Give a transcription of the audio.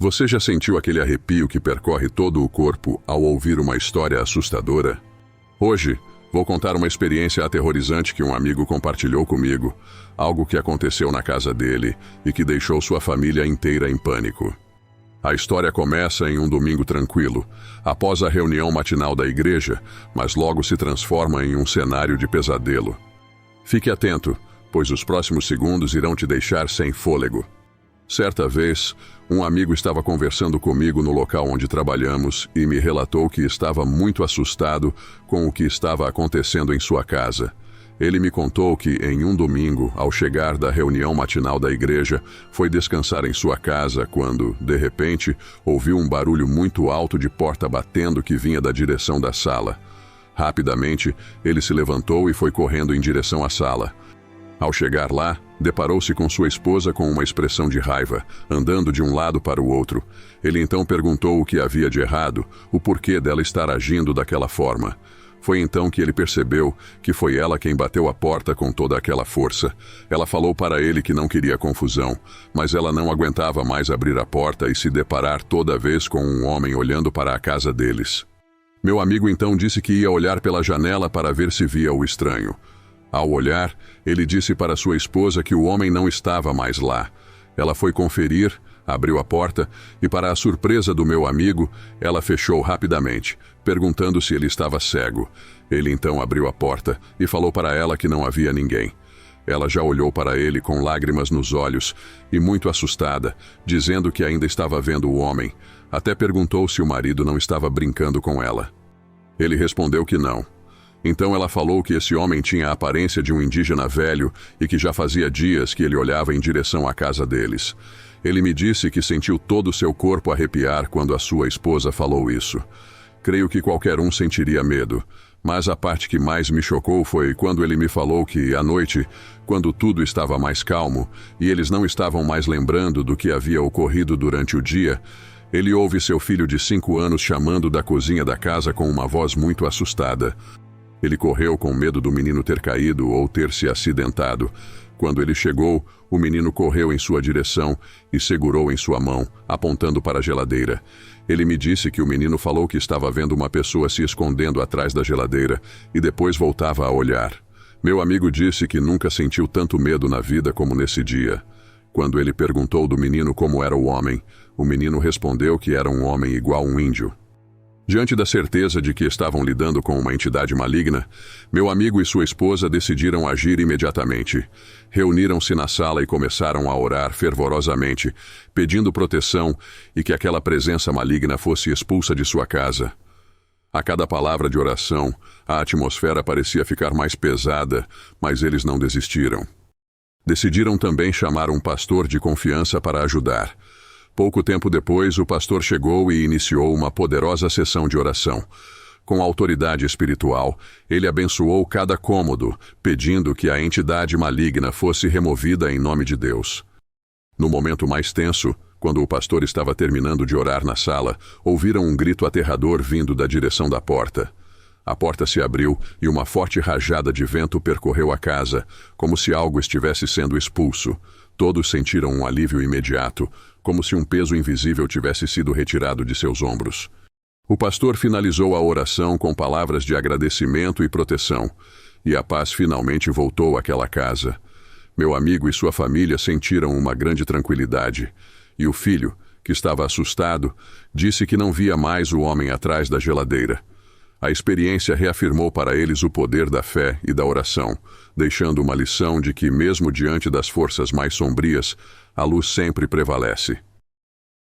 Você já sentiu aquele arrepio que percorre todo o corpo ao ouvir uma história assustadora? Hoje, vou contar uma experiência aterrorizante que um amigo compartilhou comigo, algo que aconteceu na casa dele e que deixou sua família inteira em pânico. A história começa em um domingo tranquilo, após a reunião matinal da igreja, mas logo se transforma em um cenário de pesadelo. Fique atento, pois os próximos segundos irão te deixar sem fôlego. Certa vez, um amigo estava conversando comigo no local onde trabalhamos e me relatou que estava muito assustado com o que estava acontecendo em sua casa. Ele me contou que, em um domingo, ao chegar da reunião matinal da igreja, foi descansar em sua casa quando, de repente, ouviu um barulho muito alto de porta batendo que vinha da direção da sala. Rapidamente, ele se levantou e foi correndo em direção à sala. Ao chegar lá, deparou-se com sua esposa com uma expressão de raiva, andando de um lado para o outro. Ele então perguntou o que havia de errado, o porquê dela estar agindo daquela forma. Foi então que ele percebeu que foi ela quem bateu a porta com toda aquela força. Ela falou para ele que não queria confusão, mas ela não aguentava mais abrir a porta e se deparar toda vez com um homem olhando para a casa deles. Meu amigo então disse que ia olhar pela janela para ver se via o estranho. Ao olhar, ele disse para sua esposa que o homem não estava mais lá. Ela foi conferir, abriu a porta e, para a surpresa do meu amigo, ela fechou rapidamente, perguntando se ele estava cego. Ele então abriu a porta e falou para ela que não havia ninguém. Ela já olhou para ele com lágrimas nos olhos e muito assustada, dizendo que ainda estava vendo o homem. Até perguntou se o marido não estava brincando com ela. Ele respondeu que não. Então ela falou que esse homem tinha a aparência de um indígena velho e que já fazia dias que ele olhava em direção à casa deles. Ele me disse que sentiu todo o seu corpo arrepiar quando a sua esposa falou isso. Creio que qualquer um sentiria medo, mas a parte que mais me chocou foi quando ele me falou que, à noite, quando tudo estava mais calmo e eles não estavam mais lembrando do que havia ocorrido durante o dia, ele ouve seu filho de 5 anos chamando da cozinha da casa com uma voz muito assustada. Ele correu com medo do menino ter caído ou ter se acidentado. Quando ele chegou, o menino correu em sua direção e segurou em sua mão, apontando para a geladeira. Ele me disse que o menino falou que estava vendo uma pessoa se escondendo atrás da geladeira e depois voltava a olhar. Meu amigo disse que nunca sentiu tanto medo na vida como nesse dia. Quando ele perguntou do menino como era o homem, o menino respondeu que era um homem igual um índio. Diante da certeza de que estavam lidando com uma entidade maligna, meu amigo e sua esposa decidiram agir imediatamente. Reuniram-se na sala e começaram a orar fervorosamente, pedindo proteção e que aquela presença maligna fosse expulsa de sua casa. A cada palavra de oração, a atmosfera parecia ficar mais pesada, mas eles não desistiram. Decidiram também chamar um pastor de confiança para ajudar. Pouco tempo depois, o pastor chegou e iniciou uma poderosa sessão de oração. Com autoridade espiritual, ele abençoou cada cômodo, pedindo que a entidade maligna fosse removida em nome de Deus. No momento mais tenso, quando o pastor estava terminando de orar na sala, ouviram um grito aterrador vindo da direção da porta. A porta se abriu e uma forte rajada de vento percorreu a casa, como se algo estivesse sendo expulso. Todos sentiram um alívio imediato, como se um peso invisível tivesse sido retirado de seus ombros. O pastor finalizou a oração com palavras de agradecimento e proteção, e a paz finalmente voltou àquela casa. Meu amigo e sua família sentiram uma grande tranquilidade, e o filho, que estava assustado, disse que não via mais o homem atrás da geladeira. A experiência reafirmou para eles o poder da fé e da oração, deixando uma lição de que, mesmo diante das forças mais sombrias, a luz sempre prevalece.